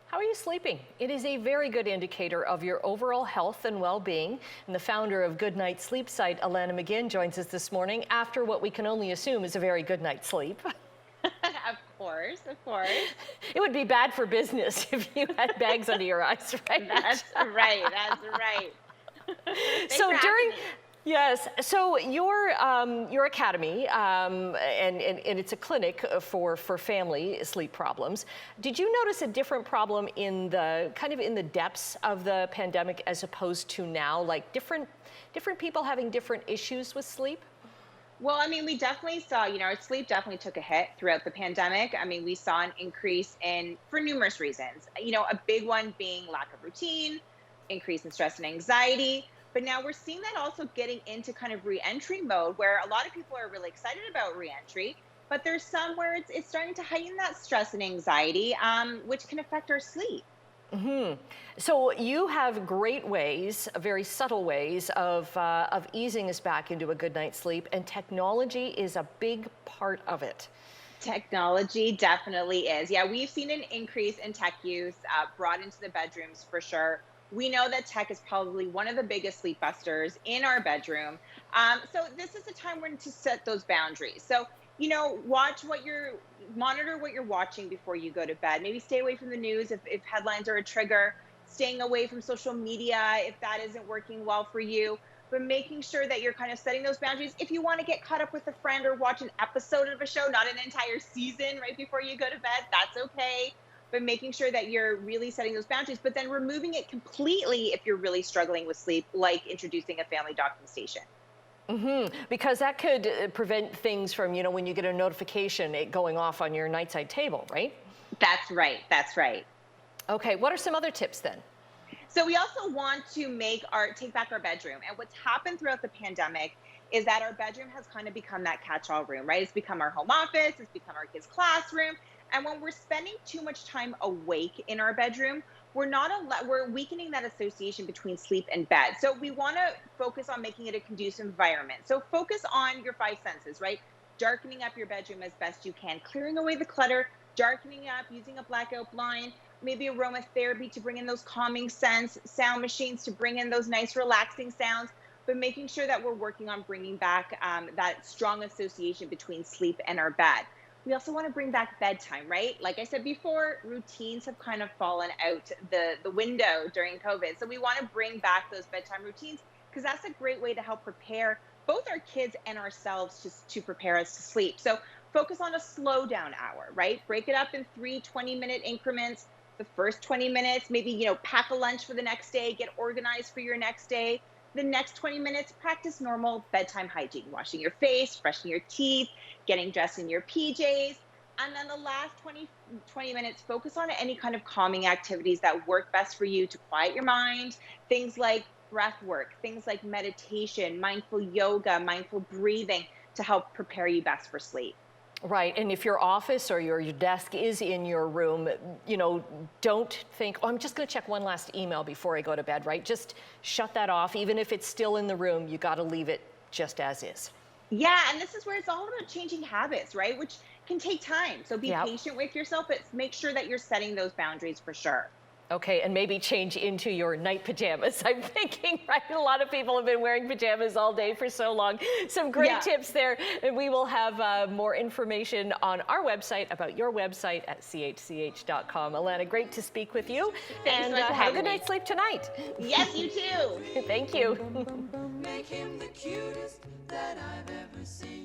How are you sleeping? It is a very good indicator of your overall health and well-being. And the founder of Good Night Sleep site, Alanna McGinn, joins us this morning after what we can only assume is a very good night's sleep. Of course, of course. It would be bad for business if you had bags under your eyes, right? That's right, that's right. Thanks So for having during, me. yes, so your academy, and it's a clinic for family sleep problems. Did you notice a different problem in the in the depths of the pandemic as opposed to now, like different people having different issues with sleep? Well, I mean, we definitely saw, our sleep definitely took a hit throughout the pandemic. I mean, we saw an increase for numerous reasons. A big one being lack of routine, increase in stress and anxiety. But now we're seeing that also getting into kind of re-entry mode where a lot of people are really excited about re-entry, but there's some where it's starting to heighten that stress and anxiety, which can affect our sleep. hmm So you have great ways, very subtle ways of easing us back into a good night's sleep, and technology is a big part of it. Technology definitely is. Yeah, we've seen an increase in tech use brought into the bedrooms for sure. We know that tech is probably one of the biggest sleep busters in our bedroom. So this is a time when to set those boundaries. So, monitor what you're watching before you go to bed. Maybe stay away from the news if headlines are a trigger, staying away from social media if that isn't working well for you, but making sure that you're kind of setting those boundaries. If you want to get caught up with a friend or watch an episode of a show, not an entire season right before you go to bed, that's okay. But making sure that you're really setting those boundaries, but then removing it completely if you're really struggling with sleep, like introducing a family docking station. Because that could prevent things from, when you get a notification, it going off on your nightside table, right? That's right. That's right. Okay, what are some other tips then? So we also want to take back our bedroom. And what's happened throughout the pandemic is that our bedroom has kind of become that catch-all room, right? It's become our home office, it's become our kids' classroom. And when we're spending too much time awake in our bedroom, we're weakening that association between sleep and bed. So we want to focus on making it a conducive environment. So focus on your five senses, right? Darkening up your bedroom as best you can, clearing away the clutter, darkening up, using a blackout blind, maybe aromatherapy to bring in those calming scents, sound machines to bring in those nice relaxing sounds, but making sure that we're working on bringing back that strong association between sleep and our bed. We also want to bring back bedtime, right? Like I said before, routines have kind of fallen out the window during COVID. So we want to bring back those bedtime routines because that's a great way to help prepare both our kids and ourselves to prepare us to sleep. So focus on a slow down hour, right? Break it up in 20-minute increments. The first 20 minutes, maybe, pack a lunch for the next day, get organized for your next day. The next 20 minutes, practice normal bedtime hygiene, washing your face, brushing your teeth, getting dressed in your PJs. And then the last 20 minutes, focus on any kind of calming activities that work best for you to quiet your mind. Things like breath work, things like meditation, mindful yoga, mindful breathing to help prepare you best for sleep. Right, and if your office or your desk is in your room, don't think, oh, I'm just gonna check one last email before I go to bed, right? Just shut that off. Even if it's still in the room, you gotta leave it just as is. Yeah, and this is where it's all about changing habits, right? Which can take time. So be Yep. patient with yourself, but make sure that you're setting those boundaries for sure. Okay, and maybe change into your night pajamas. I'm thinking, right? A lot of people have been wearing pajamas all day for so long. Some great tips there. And we will have more information on our website about your website at chch.com. Alanna, great to speak with you. Thanks And so much for have a having good me. night's sleep tonight. Yes, you too. Thank you. Make him the cutest that I've ever seen.